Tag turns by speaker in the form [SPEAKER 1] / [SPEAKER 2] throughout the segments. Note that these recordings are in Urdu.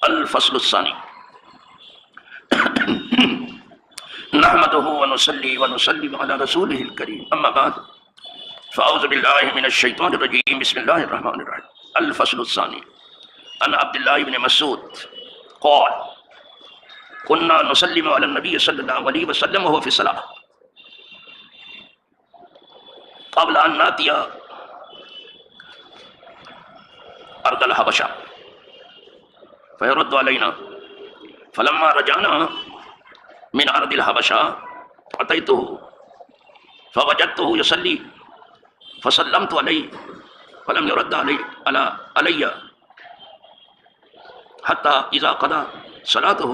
[SPEAKER 1] الفصل الثانی نحمده ونصلي ونسلم على رسوله الكريم اما بعد فاعوذ بالله من الشيطان الرجيم بسم الله الرحمن الرحيم. الفصل الثانی عن عبد الله بن مسعود قال كنا نسلم على النبي صلى الله عليه وسلم وهو في الصلاة قبل ان ناتي ارض الحبشة فيرد علينا فلما رجعنا من ارض الحبشة اتيته فوجدته يصلي فسلمت عليه فلم يرد علي حتى اذا قضى صلاته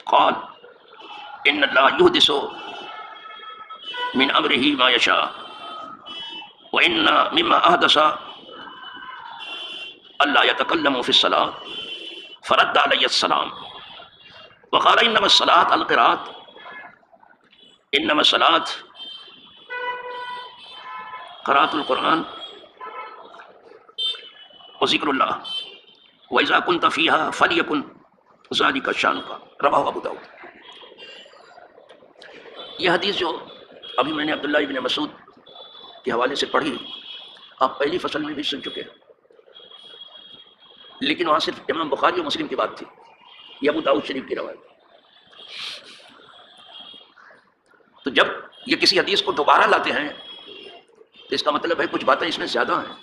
[SPEAKER 1] قال ان الله يحدث من امره ما يشاء وان مما احدث الا يتكلم في الصلاة فرد علي السلام وقال انما الصلاة القراءة انما الصلاة قراءة القرآن وذکر اللہ وإذا كنت فيها فليكن ذلك شأنك رواه ابو داؤد. یہ حدیث جو ابھی میں نے عبداللہ ابن مسعود کے حوالے سے پڑھی آپ پہلی فصل میں بھی سن چکے ہیں، لیکن وہاں صرف امام بخاری و مسلم کی بات تھی، یہ ابو داؤد شریف کی روایت. تو جب یہ کسی حدیث کو دوبارہ لاتے ہیں تو اس کا مطلب ہے کچھ باتیں اس میں زیادہ ہیں،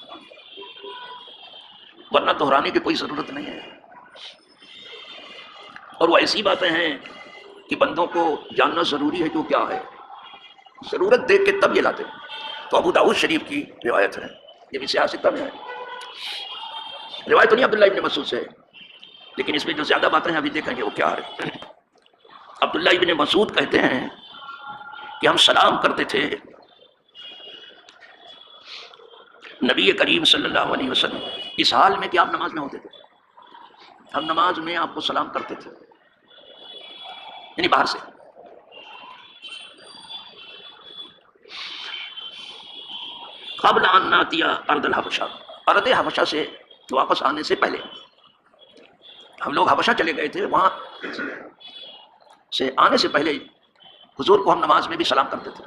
[SPEAKER 1] ورنہ دہرانے کی کوئی ضرورت نہیں ہے. اور وہ ایسی باتیں ہیں کہ بندوں کو جاننا ضروری ہے کہ وہ کیا ہے، ضرورت دیکھ کے تب یہ لاتے ہیں. تو ابو داؤد شریف کی روایت ہے، یہ بھی سیاست میں ہے، روایت تو نہیں عبداللہ ابن مسعود سے، لیکن اس میں جو زیادہ باتیں ہیں ابھی دیکھیں گے وہ کیا ہے. عبداللہ ابن مسعود کہتے ہیں کہ ہم سلام کرتے تھے نبی کریم صلی اللہ علیہ وسلم اس حال میں کہ آپ نماز میں ہوتے تھے، ہم نماز میں آپ کو سلام کرتے تھے، یعنی باہر سے. قبل ان ناتی ارض الحبشہ، ارض حبشہ سے واپس آنے سے پہلے ہم لوگ حبشہ چلے گئے تھے، وہاں سے آنے سے پہلے حضور کو ہم نماز میں بھی سلام کرتے تھے.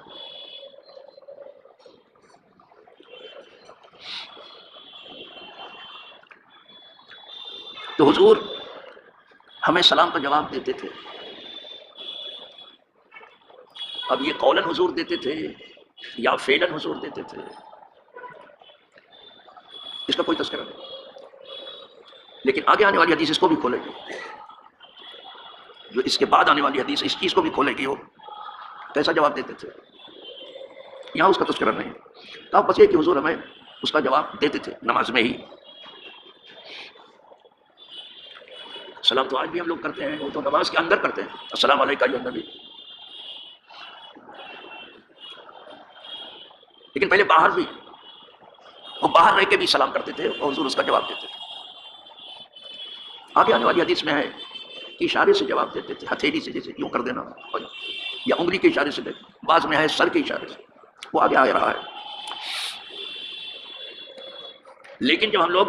[SPEAKER 1] تو حضور ہمیں سلام کا جواب دیتے تھے. اب یہ قولاً حضور دیتے تھے یا فعلاً حضور دیتے تھے، اس کا کوئی تذکرہ نہیں، لیکن آگے آنے والی حدیث اس کو بھی کھولے گی، جو اس کے بعد آنے والی حدیث اس چیز کو بھی کھولے گی وہ کیسا جواب دیتے تھے. یہاں اس کا تذکرہ نہیں، تو آپ بس یہ کہ حضور ہمیں اس کا جواب دیتے تھے نماز میں ہی. سلام تو آج بھی ہم لوگ کرتے ہیں، وہ تو نماز کے اندر کرتے ہیں، السلام علیکم یا نبی، لیکن پہلے باہر بھی وہ باہر رہ کے بھی سلام کرتے تھے اور حضور اس کا جواب دیتے تھے. آگے آنے والی حدیث میں ہے کہ اشارے سے جواب دیتے تھے، ہتھیلی سے، جیسے یوں کر دینا یا انگلی کے اشارے سے، بعض میں ہے سر کے اشارے سے، وہ آگے آ رہا ہے. لیکن جب ہم لوگ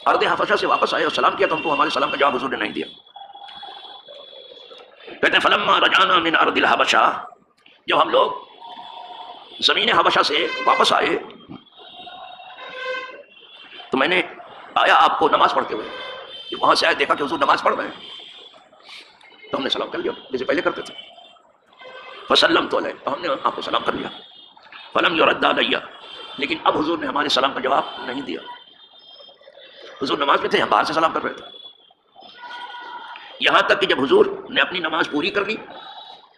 [SPEAKER 1] ارض حبشہ سے واپس آئے اور سلام کیا تو ہم کو ہمارے سلام کا جواب حضور نے نہیں دیا. کہتے ہیں فلما رجعنا من ارض الحبشہ، جب ہم لوگ زمین حبشہ سے واپس آئے تو میں نے آیا آپ کو نماز پڑھتے ہوئے، جب وہاں سے آئے دیکھا کہ حضور نماز پڑھ رہے ہیں تو ہم نے سلام کر لیا جیسے پہلے کرتے تھے. فسلمت علیہ، تو ہم نے آپ کو سلام کر لیا. فلم یرد علیہ، لیکن اب حضور نے ہمارے سلام کا جواب نہیں دیا. حضور نماز میں تھے، ہم باہر سے سلام کر رہے تھے، یہاں تک کہ جب حضور نے اپنی نماز پوری کر لی،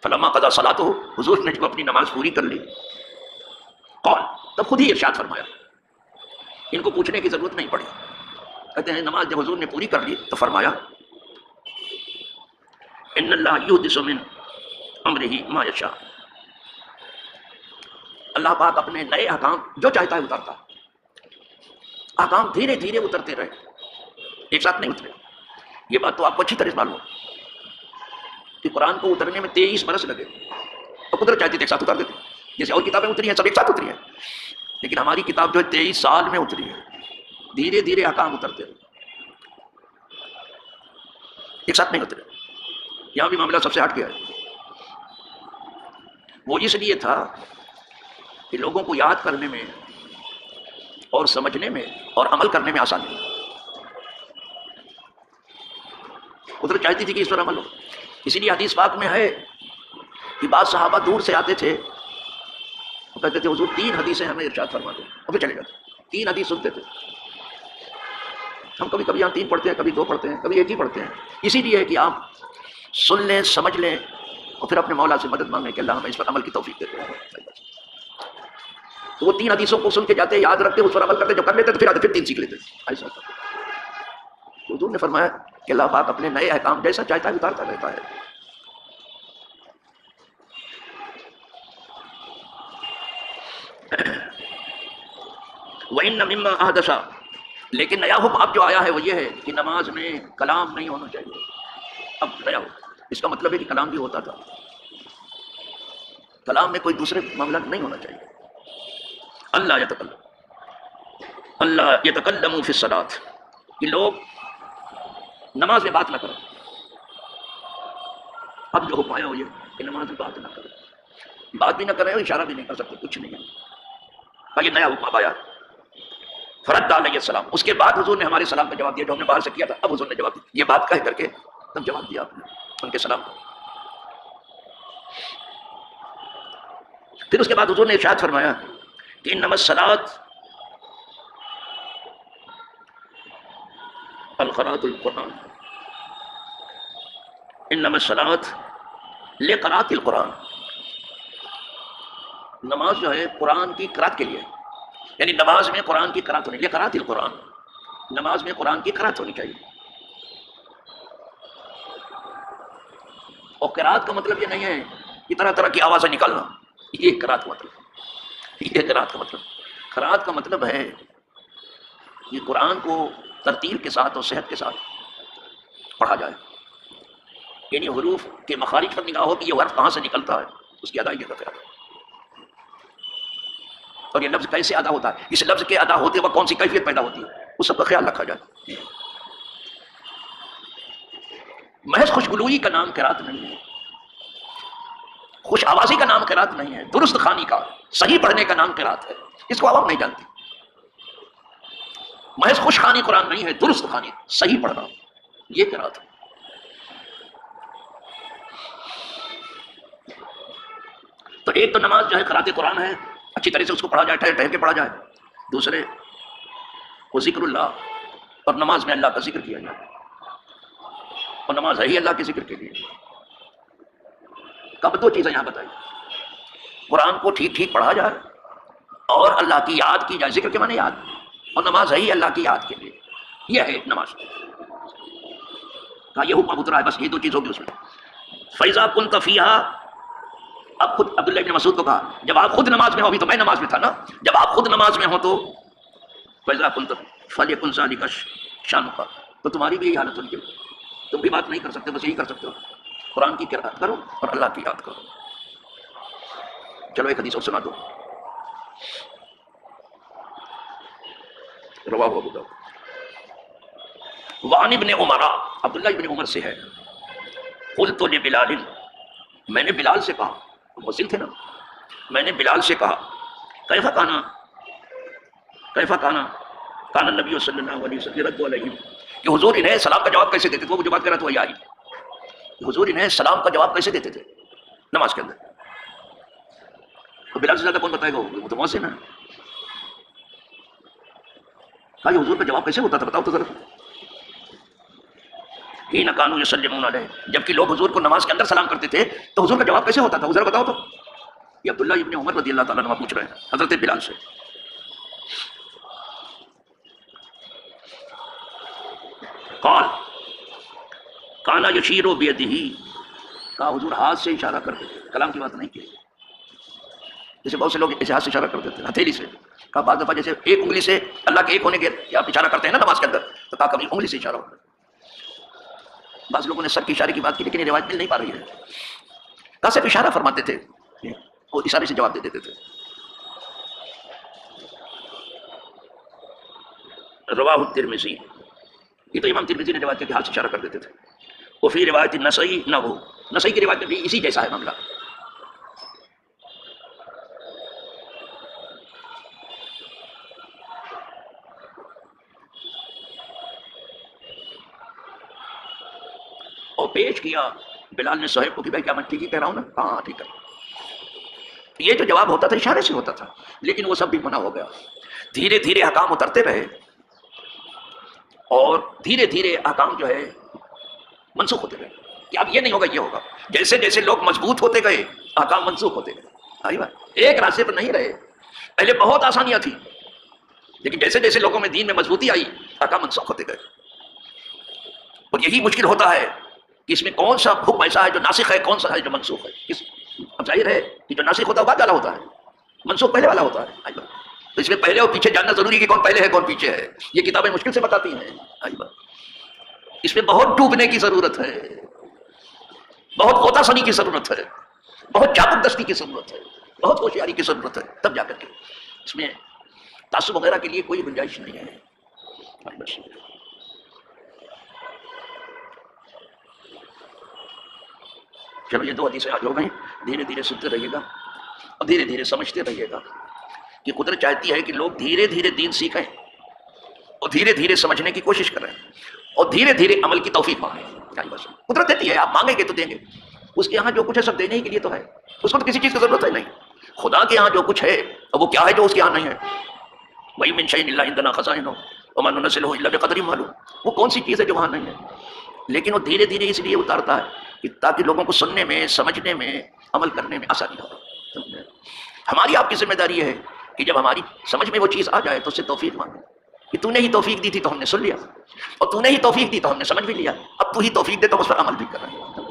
[SPEAKER 1] فلما قضا صلاتہ، حضور نے جب اپنی نماز پوری کر لی، قال، تب خود ہی ارشاد فرمایا، ان کو پوچھنے کی ضرورت نہیں پڑی. کہتے ہیں نماز جب حضور نے پوری کر لی تو فرمایا ان اللہ یحدث من امرہ ما یشاء، اللہ پاک اپنے نئے احکام جو چاہتا ہے اتارتا ہے. احکام دھیرے دھیرے اترتے رہے، ایک ساتھ نہیں اترے. یہ بات تو آپ کو اچھی طرح معلوم ہو کہ قرآن کو اترنے میں 23 برس لگے، اور قدرت چاہتی تھی ایک ساتھ اتار دیتے، جیسے اور کتابیں اتری ہیں سب ایک ساتھ اتری ہیں، لیکن ہماری کتاب جو ہے 23 سال میں اتری ہے، دھیرے دھیرے احکام اترتے رہے. ایک ساتھ نہیں ہوتے رہے۔ یہاں بھی معاملہ سب سے ہٹ گیا ہے۔ وہ اس لیے تھا کہ لوگوں کو یاد کرنے میں اور سمجھنے میں اور عمل کرنے میں آسانی ہے۔ قدرت چاہتی تھی کہ اس پر عمل ہو، اسی لیے حدیث پاک میں ہے کہ بعض صحابہ دور سے آتے تھے، وہ کہتے تھے حضور 3 حدیثیں ہمیں ارشاد فرما دو، اور پھر چلے جاتے، 3 حدیث سنتے تھے۔ ہم کبھی کبھی یہاں 3 پڑھتے ہیں، کبھی 2 پڑھتے ہیں، کبھی 1 ہی پڑھتے ہیں۔ اسی لیے ہے کہ آپ سن لیں، سمجھ لیں، اور پھر اپنے مولا سے مدد مانگیں کہ اللہ ہمیں اس پر عمل کی توفیق دیتے ہیں۔ تو وہ 3 حدیثوں کو سن کے جاتے، یاد رکھتے، اس پر عمل کرتے، جو کر لیتے تو پھر آتے، پھر 3 سیکھ لیتے، ایسا کرتے۔ تو حضور نے فرمایا کہ اللہ پاک اپنے نئے احکام جیسا چاہتا ہے اتارتا رہتا ہے۔ وَإِنَّ مِمَّا أَحْدَثَ، لیکن نیا حکم اب جو آیا ہے وہ یہ ہے کہ نماز میں کلام نہیں ہونا چاہیے۔ اب نیا حکم، اس کا مطلب ہے کہ کلام بھی ہوتا تھا، کلام میں کوئی دوسرے معاملہ نہیں ہونا چاہیے۔ اللہ یتکلموا فی الصلاۃ، کہ لوگ نماز میں بات نہ کریں۔ اب جو حکم آیا وہ یہ کہ نماز میں بات نہ کریں، بات بھی نہ کریں اور اشارہ بھی نہیں کر سکتے، کچھ نہیں ہے۔ یہ نیا حکم اب آیا۔ فرد علیہ السلام، اس کے بعد حضور نے ہمارے سلام کا جواب دیا جو ہم نے باہر سے کیا تھا، اب حضور نے جواب دیا، یہ بات کہہ کر کے تب جواب دیا آپ نے ان کے سلام کو۔ پھر اس کے بعد حضور نے ارشاد فرمایا کہ انما الصلاۃ القراءۃ القرآن، انما الصلاۃ لقراءۃ القرآن، نماز جو ہے قرآن کی قرات کے لیے، یعنی نماز میں قرآن کی قرات ہونی، لقراءۃ القرآن، نماز میں قرآن کی قرات ہونی چاہیے۔ اور قرات کا مطلب یہ نہیں ہے کہ طرح طرح کی آوازیں نکالنا، یہ قرات کا مطلب، یہ قرات کا مطلب، قرات کا مطلب ہے کہ قرآن کو ترتیل کے ساتھ اور صحت کے ساتھ پڑھا جائے، یعنی حروف کے مخارج پر نگاہ ہو کہ یہ حرف کہاں سے نکلتا ہے، اس کی ادائیگی کا خیال، اور یہ لفظ کیسے ادا ہوتا ہے، اس لفظ کے ادا ہوتے وقت کون سی کیفیت پیدا ہوتی ہے، اس سب کا خیال رکھا جائے۔ محض خوشگلوئی کا نام قرات نہیں ہے، خوش آوازی کا نام قرات نہیں ہے، درست خوانی کا، صحیح پڑھنے کا نام قرات ہے، اس کو عوام نہیں جانتی۔ محض خوش خوانی قرآن نہیں ہے، درست خوانی، صحیح پڑھنا، یہ قرات ہے۔ تو ایک تو نماز جو ہے قرات قرآن ہے، اچھی طرح سے اس کو پڑھا جائے، ٹھہر ٹھہر کے پڑھا جائے۔ دوسرے وہ ذکر اللہ، اور نماز میں اللہ کا ذکر کیا جائے، اور نماز ہے ہی اللہ کے ذکر کے لیے۔ کب 2 چیزیں یہاں بتائی، قرآن کو ٹھیک ٹھیک پڑھا جائے اور اللہ کی یاد کی جائے، ذکر کے معنی یاد، اور نماز ہے ہی اللہ کی یاد کے لیے، یہ ہے نماز کا یہ حکم اترا ہے، بس یہ 2 چیز ہوگی اس میں۔ فَإِذَا كُنْتَ فِيهَا، اب خود عبداللہ ابن مسعود کو کہا جب آپ خود نماز میں ہو، ابھی تو میں نماز میں تھا نا، جب آپ خود نماز میں ہو تو فَإِذَا كُنْتَ فَلْيَكُنْ ذَلِكَ شَأْنُكَ، تو تمہاری بھی یہی حالت ہونی چاہیے، تم بھی بات نہیں کر سکتے، بس یہی کر سکتے ہو، قرآن کی قرات کرو اور اللہ کی یاد کرو۔ چلو ایک حدیث اور سنا دو، رواہ ابو داؤد، وعن ابن عمر، عبداللہ ابن عمر سے ہے، قلت لبلال، میں نے بلال سے کہا، مسلم تھے نا، میں نے بلال سے کہا، کیفا کانا نبی صلی اللہ علیہ وسلم رد علیہم، کہ حضور انہیں سلام کا جواب کیسے دیتے تھے، وہ جو بات کر رہا تھا وہی آئی، حضور انہیں سلام کا جواب کیسے دیتے تھے نماز کے اندر۔ تو بلال سے زیادہ کون بتائے گا، وہ تو مؤذن ہے، کہا یہ حضور کا جواب کیسے ہوتا تھا بتاؤ تو ذرا۔ حین کانوا یسلمون علیہ، جبکہ لوگ حضور کو نماز کے اندر سلام کرتے تھے تو حضور کا جواب کیسے ہوتا تھا، ذرا بتاؤ تو۔ یہ عبداللہ ابن عمر رضی اللہ تعالیٰ عنہ پوچھ رہے ہیں حضرت بلال سے۔ قال کانا یشیر بیدہ، کہا حضور ہاتھ سے اشارہ کرتے تھے، کلام کی بات نہیں کی، جیسے بہت سے لوگ ایسے ہاتھ سے اشارہ کرتے تھے، ہتھیلی سے، کہا بعض دفعہ جیسے ایک انگلی سے اللہ کے ایک ہونے کے آپ اشارہ کرتے ہیں نا نماز کے اندر، تو کہا کبھی انگلی سے اشارہ ہوتا ہے۔ بعض لوگوں نے سر کے اشارے کی بات کی لیکن یہ روایت مل نہیں پا رہی ہے، کہا صرف اشارہ فرماتے تھے، وہ اشارے سے جواب دے دیتے تھے۔ رواہ الترمذی، یہ تو امام ترمذی نے روایت کیا کہ ہاتھ سے اشارہ کر دیتے تھے۔ وہ فی روایت نسائی نہ وہ نسائی کی روایت میں بھی اسی جیسا ہے معاملہ. اور پیش کیا بلال نے صہیب کو کہ بھائی کیا میں ٹھیک ہی کہہ رہا ہوں نا؟ ہاں ٹھیک ہے. یہ جو جواب ہوتا تھا اشارے سے ہوتا تھا، لیکن وہ سب بھی منع ہو گیا. دھیرے دھیرے احکام اترتے رہے اور دھیرے دھیرے احکام جو ہے منسوخ ہوتے گئے کہ اب یہ نہیں ہوگا یہ ہوگا. جیسے جیسے لوگ مضبوط ہوتے گئے احکام منسوخ ہوتے گئے. آئی بات، ایک راستے پر نہیں رہے. پہلے بہت آسانیاں تھیں، لیکن جیسے جیسے لوگوں میں دین میں مضبوطی آئی احکام منسوخ ہوتے گئے. اور یہی مشکل ہوتا ہے کہ اس میں کون سا حکم ایسا ہے جو ناسخ ہے، کون سا ہے جو منسوخ ہے. اب ظاہر ہے کہ جو ناسخ ہوتا ہے بعد والا ہوتا ہے، منسوخ پہلے والا ہوتا ہے. تو اس میں پہلے اور پیچھے جاننا ضروری ہے کہ کون پہلے ہے کون پیچھے ہے. یہ کتابیں مشکل سے بتاتی ہیں. اس میں بہت ڈوبنے کی ضرورت ہے، بہت غوطہ سنی کی ضرورت ہے، بہت چاقو دستی کی ضرورت ہے، بہت ہوشیاری کی ضرورت ہے، تب جا کر کے اس میں تعصب وغیرہ کے لیے کوئی گنجائش نہیں ہے. چلو یہ 2 حدیثیں آج ہو گئیں. دھیرے دھیرے سنتے رہیے گا اور دھیرے دھیرے سمجھتے رہیے گا کہ قدرت چاہتی ہے کہ لوگ دھیرے دھیرے دین سیکھیں اور دھیرے دھیرے سمجھنے کی کوشش کریں اور دھیرے دھیرے عمل کی توفیق مانگیں. قدرت دیتی ہے، آپ مانگیں گے تو دیں گے. اس کے یہاں جو کچھ ہے سب دینے ہی کے لیے تو ہے، اس کو تو کسی چیز کی ضرورت ہے نہیں. خدا کے یہاں جو کچھ ہے اب وہ کیا ہے جو اس کے یہاں نہیں ہے. وَإِن مِّن شَيْءٍ إِلَّا عِندَنَا خَزَائِنُهُ وَمَا نُنَزِّلُهُ إِلَّا بِقَدْرٍ مَّعْلُومٍ. وہ کون سی چیز ہے جو وہاں نہیں ہے. لیکن وہ دھیرے دھیرے اس لیے اتارتا ہے کہ تاکہ لوگوں کو سننے میں، سمجھنے میں، عمل کرنے میں آسانی ہو. ہماری آپ کی ذمہ داری ہے کہ جب ہماری سمجھ میں وہ چیز آ جائے تو اس سے توفیق مانگیں کہ تو نے ہی توفیق دی تھی تو ہم نے سن لیا، اور تو نے ہی توفیق دی تو ہم نے سمجھ بھی لیا. اب تو ہی توفیق دے تو اس پر عمل بھی کر رہے ہیں.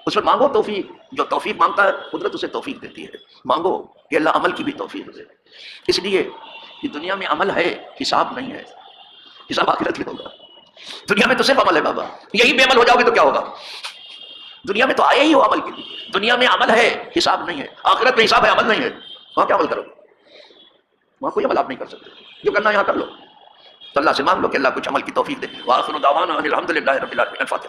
[SPEAKER 1] اس پر مانگو توفیق. جو توفیق مانگتا ہے قدرت اسے توفیق دیتی ہے. مانگو کہ اللہ عمل کی بھی توفیق دے. اس لیے کہ دنیا میں عمل ہے، حساب نہیں ہے. حساب آخرت ہی ہوگا. دنیا میں تو صرف عمل ہے بابا. یہی بے عمل ہو جاؤ گے تو کیا ہوگا؟ دنیا میں تو آئے ہی ہو عمل کے لیے. دنیا میں عمل ہے، حساب نہیں ہے. آخرت میں حساب ہے، عمل نہیں ہے. وہاں کیا عمل کرو گے؟ وہاں کوئی عمل آپ نہیں کر سکتے. جو کرنا ہے یہاں کر لو. تو اللہ سے مانگ لو کہ اللہ کچھ عمل کی توفیق دے. وآخر دعوانا ان الحمد للہ رب العالمین. الفاتحہ.